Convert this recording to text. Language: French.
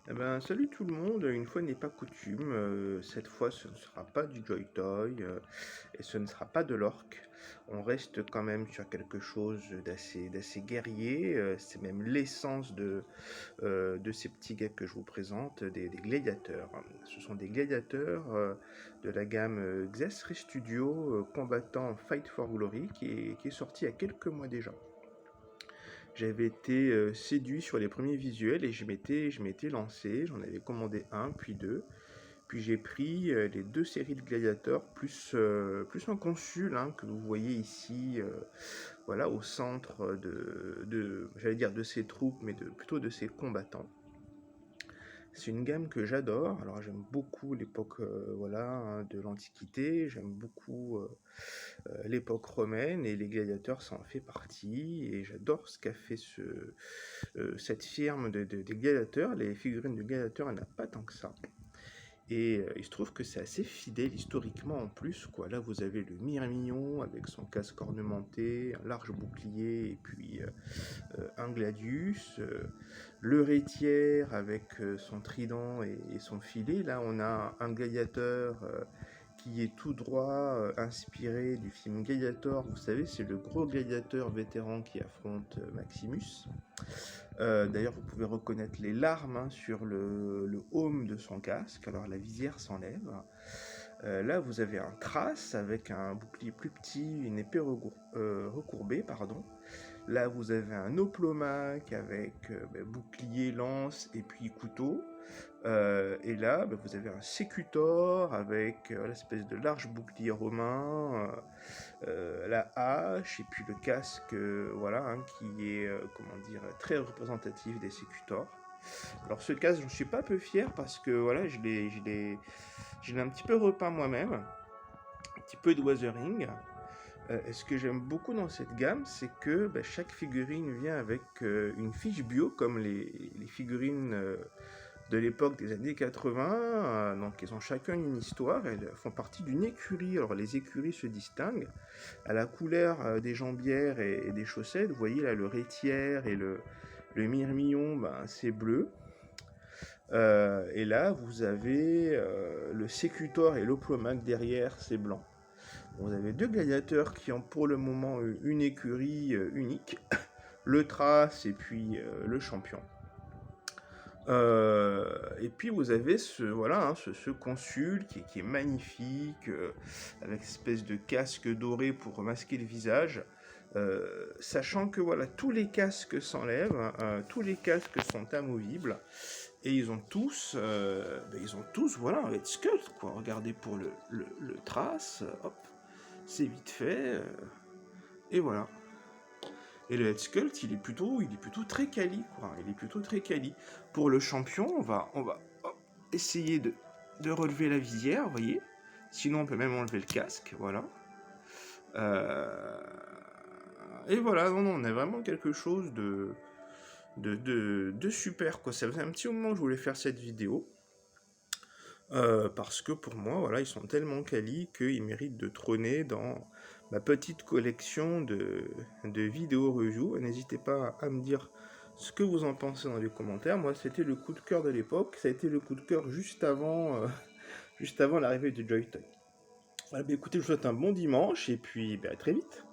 Eh ben, salut tout le monde, une fois n'est pas coutume, cette fois ce ne sera pas du Joy Toy et ce ne sera pas de l'orque. On reste quand même sur quelque chose d'assez guerrier, c'est même l'essence de ces petits gars que je vous présente, des gladiateurs. Ce sont des gladiateurs de la gamme Xes Studio combattant Fight for Glory qui est sorti il y a quelques mois déjà. J'avais été séduit sur les premiers visuels et je m'étais lancé. J'en avais commandé un, puis deux. Puis j'ai pris les deux séries de gladiateurs, plus un consul que vous voyez ici, voilà, au centre j'allais dire de ses troupes, mais plutôt de ses combattants. C'est une gamme que j'adore. Alors j'aime beaucoup l'époque voilà, de l'Antiquité, j'aime beaucoup l'époque romaine et les gladiateurs ça en fait partie. Et j'adore ce qu'a fait cette firme des gladiateurs. Les figurines de gladiateurs, elle n'a pas tant que ça. Et il se trouve que c'est assez fidèle historiquement en plus, quoi. Là, vous avez le Myrmillon avec son casque ornementé, un large bouclier et puis un gladius. Le Rétiaire avec son trident et son filet. Là, on a un gladiateur qui est tout droit inspiré du film Gladiator. Vous savez, c'est le gros gladiateur vétéran qui affronte Maximus. D'ailleurs, vous pouvez reconnaître les larmes sur le haume de son casque. Alors, la visière s'enlève. Là, vous avez un Thrace avec un bouclier plus petit, une épée recourbée, pardon. Là, vous avez un Oplomaque avec bouclier, lance et puis couteau. Et là, vous avez un Sécutor avec l'espèce de large bouclier romain, la hache et puis le casque, voilà, qui est, comment dire, très représentatif des Sécutors. Alors ce casque, j'en suis pas peu fier parce que voilà, je l'ai un petit peu repeint moi-même, un petit peu de weathering. Et ce que j'aime beaucoup dans cette gamme, c'est que chaque figurine vient avec une fiche bio, comme les figurines de l'époque des années 80. Donc, ils ont chacun une histoire. Elles font partie d'une écurie. Alors, les écuries se distinguent à la couleur des jambières et des chaussettes. Vous voyez là, le Rétiaire et le Myrmillon, c'est bleu. Et là, vous avez le Sécutor et l'Oplomaque derrière, c'est blanc. Vous avez deux gladiateurs qui ont pour le moment une écurie unique, le Thrace et puis le champion. Et puis vous avez ce consul qui est magnifique, avec cette espèce de casque doré pour masquer le visage. Sachant que voilà, tous les casques s'enlèvent, tous les casques sont amovibles, et ils ont tous voilà, un head sculpt, quoi. Regardez pour le Thrace, hop, c'est vite fait, et voilà. Et le head sculpt, il est plutôt très quali, quoi. Il est plutôt très quali. Pour le champion, on va essayer de relever la visière, vous voyez. Sinon, on peut même enlever le casque, voilà. Euh, Et voilà, non, on a vraiment quelque chose de super, quoi. Ça faisait un petit moment que je voulais faire cette vidéo. Parce que pour moi, voilà, ils sont tellement quali qu'ils méritent de trôner dans ma petite collection de vidéos review. N'hésitez pas à me dire ce que vous en pensez dans les commentaires. Moi, c'était le coup de cœur de l'époque. Ça a été le coup de cœur juste avant l'arrivée de Joy-Toy. Voilà, écoutez, je vous souhaite un bon dimanche et puis à très vite.